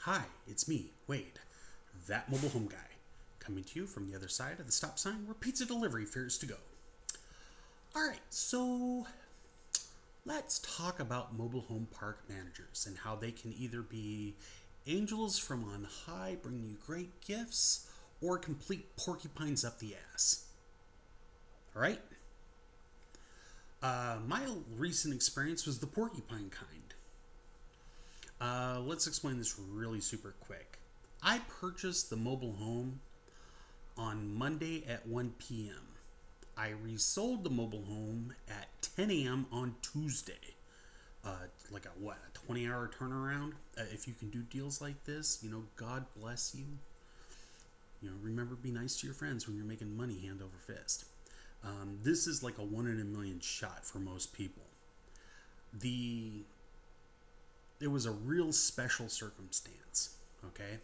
Hi, it's me, Wade, that mobile home guy, coming to you from the other side of the stop sign where pizza delivery fears to go. Alright, so let's talk about mobile home park managers and how they can either be angels from on high bringing you great gifts or complete porcupines up the ass. Alright? My recent experience was the porcupine kind. Let's explain this really super quick. I purchased the mobile home on Monday at 1 p.m. I resold the mobile home at 10 a.m. on Tuesday. Like a 20-hour turnaround? If you can do deals like this, God bless you. Remember, be nice to your friends when you're making money hand over fist. This is like a 1 in a million shot for most people. It was a real special circumstance, okay?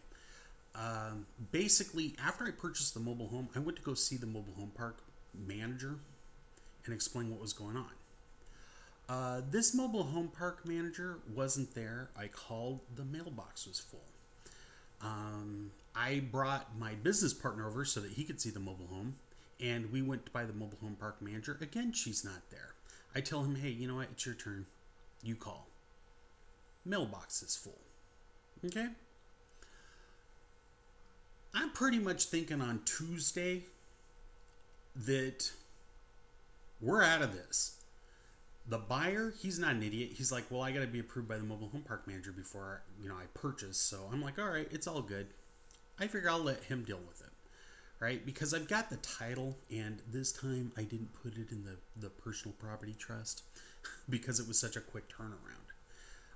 Basically, after I purchased the mobile home, I went to go see the mobile home park manager and explain what was going on. This mobile home park manager wasn't there. I called, the mailbox was full. I brought my business partner over so that he could see the mobile home, and we went by the mobile home park manager. Again, she's not there. I tell him, hey, you know what? It's your turn. You call. Mailbox is full. Okay? I'm pretty much thinking on Tuesday that we're out of this. The buyer, he's not an idiot. He's like, well, I got to be approved by the mobile home park manager before I purchase. So I'm like, all right, it's all good. I figure I'll let him deal with it, right? Because I've got the title, and this time I didn't put it in the personal property trust because it was such a quick turnaround.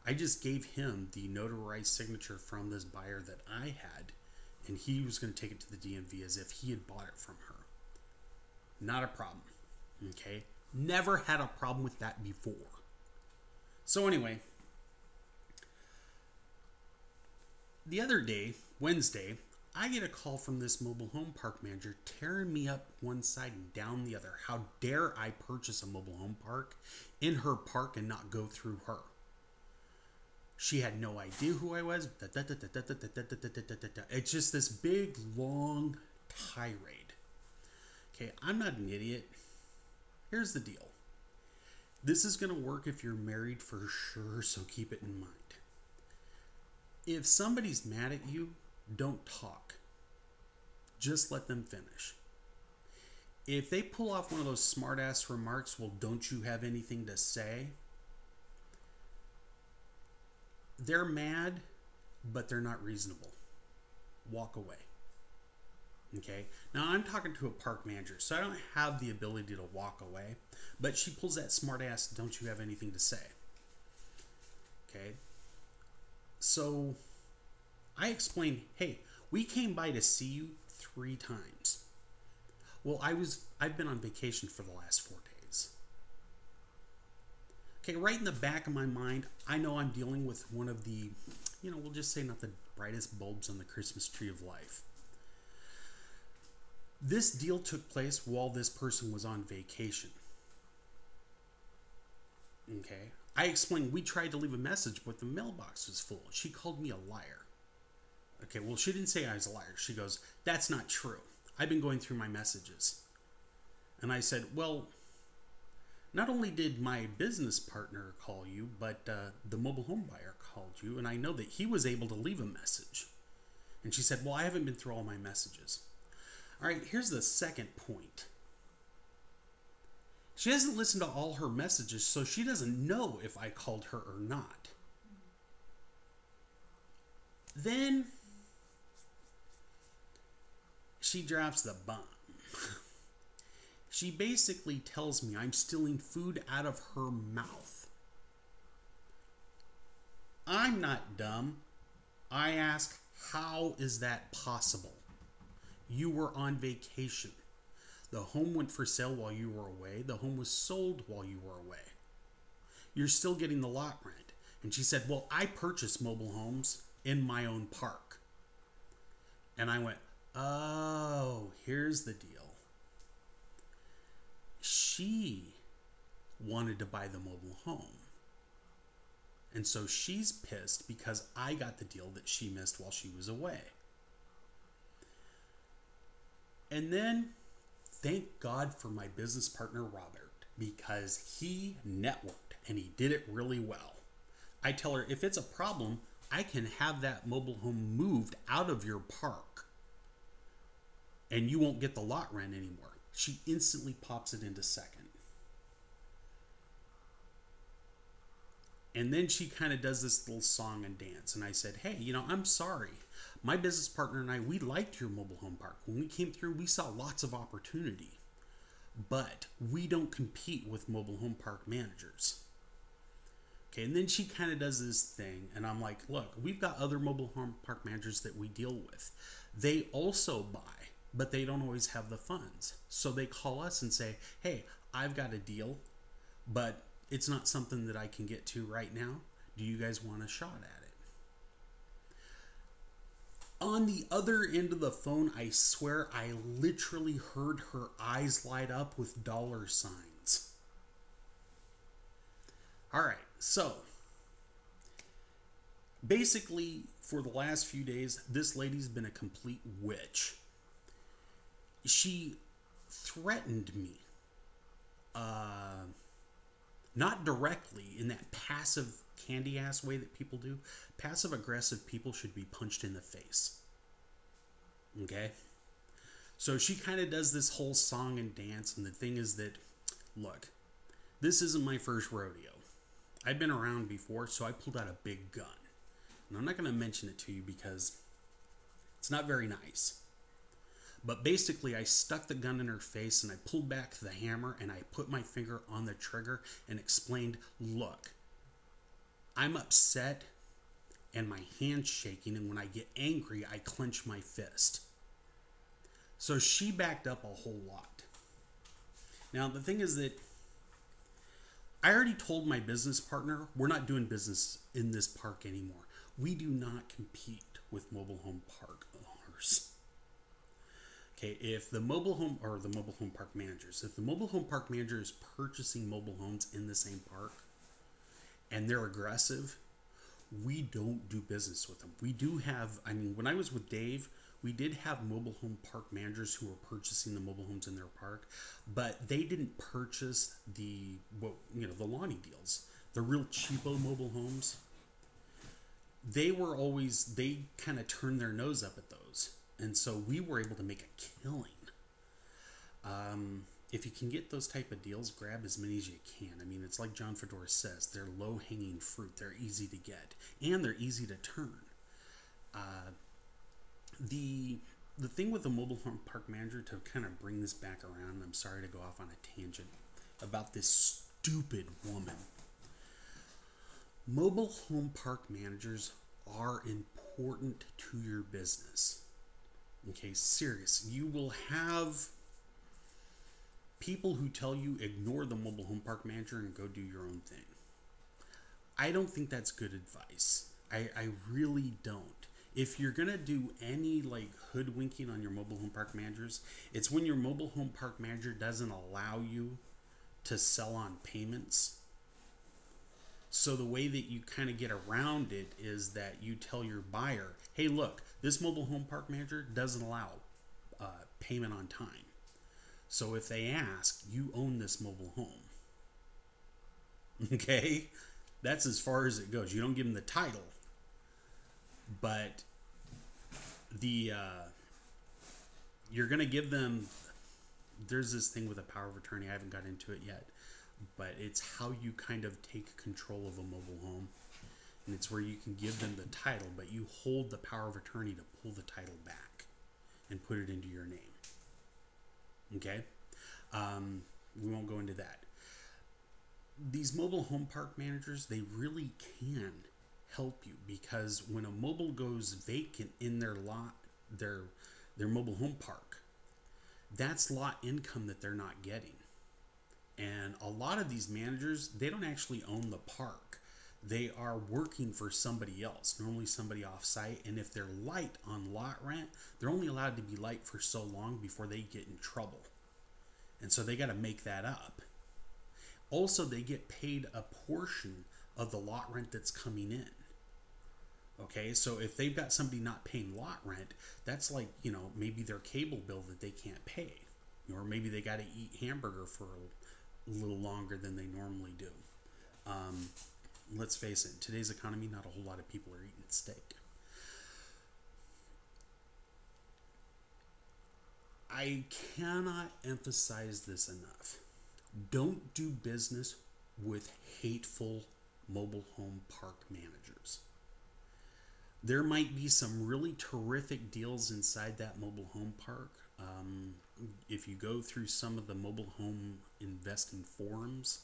I just gave him the notarized signature from this buyer that I had, and he was going to take it to the DMV as if he had bought it from her. Not a problem. Okay? Never had a problem with that before. So anyway, the other day, Wednesday, I get a call from this mobile home park manager tearing me up one side and down the other. How dare I purchase a mobile home park in her park and not go through her? She had no idea who I was. It's just this big, long tirade. Okay, I'm not an idiot. Here's the deal. This is going to work if you're married for sure, so keep it in mind. If somebody's mad at you, don't talk. Just let them finish. If they pull off one of those smart-ass remarks, well, don't you have anything to say? They're mad, but they're not reasonable. Walk away. Okay? Now, I'm talking to a park manager, so I don't have the ability to walk away, but she pulls that smart ass, don't you have anything to say? Okay? So, I explained, hey, we came by to see you 3 times. Well, I've been on vacation for the last 4 days. Okay, right in the back of my mind, I know I'm dealing with one of the, we'll just say not the brightest bulbs on the Christmas tree of life. This deal took place while this person was on vacation. Okay, I explained we tried to leave a message, but the mailbox was full. She called me a liar. Okay, well, she didn't say I was a liar. She goes, that's not true. I've been going through my messages. And I said, well, not only did my business partner call you, but the mobile home buyer called you, and I know that he was able to leave a message. And she said, well, I haven't been through all my messages. All right, here's the second point. She hasn't listened to all her messages, so she doesn't know if I called her or not. Then she drops the bomb. She basically tells me I'm stealing food out of her mouth. I'm not dumb. I ask, how is that possible? You were on vacation. The home went for sale while you were away. The home was sold while you were away. You're still getting the lot rent. And she said, well, I purchased mobile homes in my own park. And I went, oh, here's the deal. She wanted to buy the mobile home. And so she's pissed because I got the deal that she missed while she was away. And then, thank God for my business partner, Robert, because he networked and he did it really well. I tell her, if it's a problem, I can have that mobile home moved out of your park and you won't get the lot rent anymore. She instantly pops it into second. And then she kind of does this little song and dance. And I said, hey, I'm sorry. My business partner and I, we liked your mobile home park. When we came through, we saw lots of opportunity. But we don't compete with mobile home park managers. Okay, and then she kind of does this thing. And I'm like, look, we've got other mobile home park managers that we deal with. They also buy, but they don't always have the funds. So they call us and say, hey, I've got a deal, but it's not something that I can get to right now. Do you guys want a shot at it? On the other end of the phone, I swear I literally heard her eyes light up with dollar signs. All right, so basically for the last few days, this lady's been a complete witch. She threatened me. Not directly in that passive candy ass way that people do. Passive aggressive people should be punched in the face. Okay? So she kind of does this whole song and dance, and the thing is that, look, this isn't my first rodeo. I've been around before, so I pulled out a big gun. And I'm not going to mention it to you because it's not very nice. But basically, I stuck the gun in her face and I pulled back the hammer and I put my finger on the trigger and explained, look, I'm upset and my hand's shaking, and when I get angry, I clench my fist. So she backed up a whole lot. Now, the thing is that I already told my business partner, we're not doing business in this park anymore. We do not compete with mobile home park owners. Okay, if the mobile home park managers, if the mobile home park manager is purchasing mobile homes in the same park and they're aggressive, we don't do business with them. We do have, when I was with Dave, we did have mobile home park managers who were purchasing the mobile homes in their park, but they didn't purchase the Lonnie deals, the real cheapo mobile homes. They kind of turned their nose up at those. And so we were able to make a killing. If you can get those type of deals, grab as many as you can. It's like John Fedora says, they're low-hanging fruit. They're easy to get. And they're easy to turn. The thing with the mobile home park manager, to kind of bring this back around, I'm sorry to go off on a tangent about this stupid woman. Mobile home park managers are important to your business. Okay, serious. You will have people who tell you ignore the mobile home park manager and go do your own thing. I don't think that's good advice. I really don't. If you're going to do any hoodwinking on your mobile home park managers, it's when your mobile home park manager doesn't allow you to sell on payments. So the way that you kind of get around it is that you tell your buyer, hey, look, this mobile home park manager doesn't allow payment on time. So if they ask, you own this mobile home. Okay? That's as far as it goes. You don't give them the title. But you're going to give them, there's this thing with a power of attorney. I haven't got into it yet. But it's how you kind of take control of a mobile home. And it's where you can give them the title, but you hold the power of attorney to pull the title back and put it into your name. Okay? We won't go into that. These mobile home park managers, they really can help you, because when a mobile goes vacant in their lot, their mobile home park, that's lot income that they're not getting. And a lot of these managers, they don't actually own the park. They are working for somebody else, normally somebody off-site. And if they're light on lot rent, they're only allowed to be light for so long before they get in trouble. And so they got to make that up. Also, they get paid a portion of the lot rent that's coming in. Okay, so if they've got somebody not paying lot rent, that's like, maybe their cable bill that they can't pay. Or maybe they got to eat hamburger for a little longer than they normally do. Let's face it, in today's economy, not a whole lot of people are eating steak. I cannot emphasize this enough. Don't do business with hateful mobile home park managers. There might be some really terrific deals inside that mobile home park. If you go through some of the mobile home investing forums,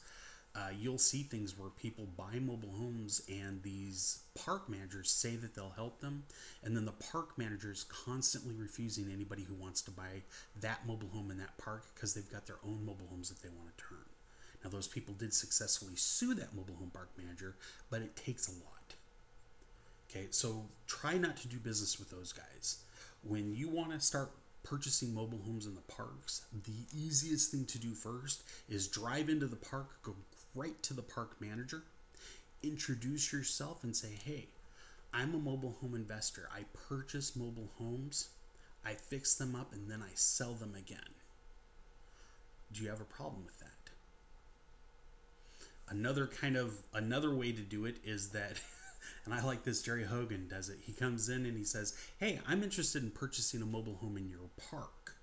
you'll see things where people buy mobile homes and these park managers say that they'll help them, and then the park manager is constantly refusing anybody who wants to buy that mobile home in that park because they've got their own mobile homes that they want to turn. Now, those people did successfully sue that mobile home park manager, but it takes a lot. Okay, so try not to do business with those guys. When you want to start purchasing mobile homes in the parks, the easiest thing to do first is drive into the park, go right to the park manager, introduce yourself and say, hey, I'm a mobile home investor. I purchase mobile homes, I fix them up, and then I sell them again. Do you have a problem with that? Another way to do it is that and I like this, Jerry Hogan does it. He comes in and he says, hey, I'm interested in purchasing a mobile home in your park.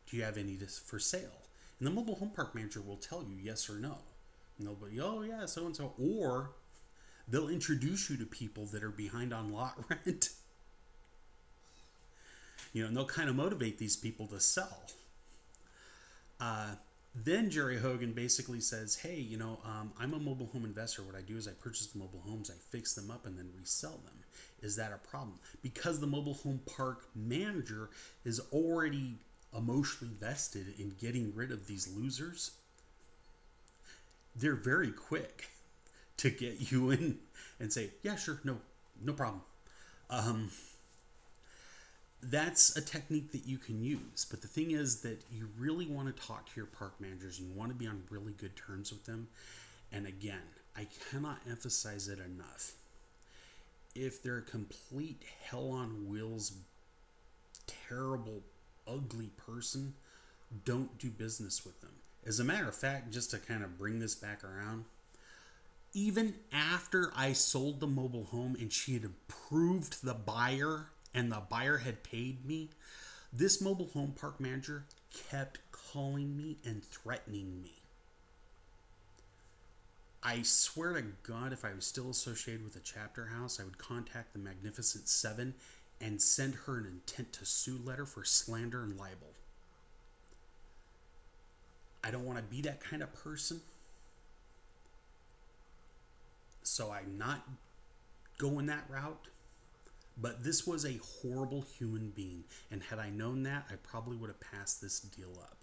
Do you have any for sale? And the mobile home park manager will tell you yes or no. And they'll be, oh yeah, so and so. Or they'll introduce you to people that are behind on lot rent. And they'll kind of motivate these people to sell. Then Jerry Hogan basically says, hey, I'm a mobile home investor. What I do is I purchase the mobile homes, I fix them up, and then resell them. Is that a problem? Because the mobile home park manager is already emotionally vested in getting rid of these losers, they're very quick to get you in and say, yeah, sure, no problem. That's a technique that you can use. But the thing is that you really want to talk to your park managers and you want to be on really good terms with them. And again, I cannot emphasize it enough. If they're a complete hell on wheels, terrible, ugly person, don't do business with them. As a matter of fact, just to kind of bring this back around, even after I sold the mobile home and she had approved the buyer and the buyer had paid me, this mobile home park manager kept calling me and threatening me. I swear to God, if I was still associated with a chapter house, I would contact the Magnificent Seven and send her an intent to sue letter for slander and libel. I don't want to be that kind of person. So I'm not going that route. But this was a horrible human being. And had I known that, I probably would have passed this deal up.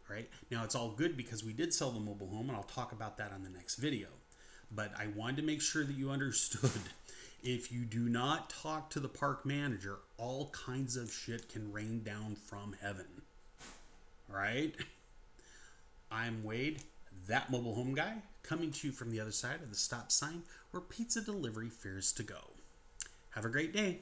All right? Now, it's all good because we did sell the mobile home, and I'll talk about that on the next video. But I wanted to make sure that you understood. If you do not talk to the park manager, all kinds of shit can rain down from heaven. All right? I'm Wade, that mobile home guy, coming to you from the other side of the stop sign where pizza delivery fears to go. Have a great day.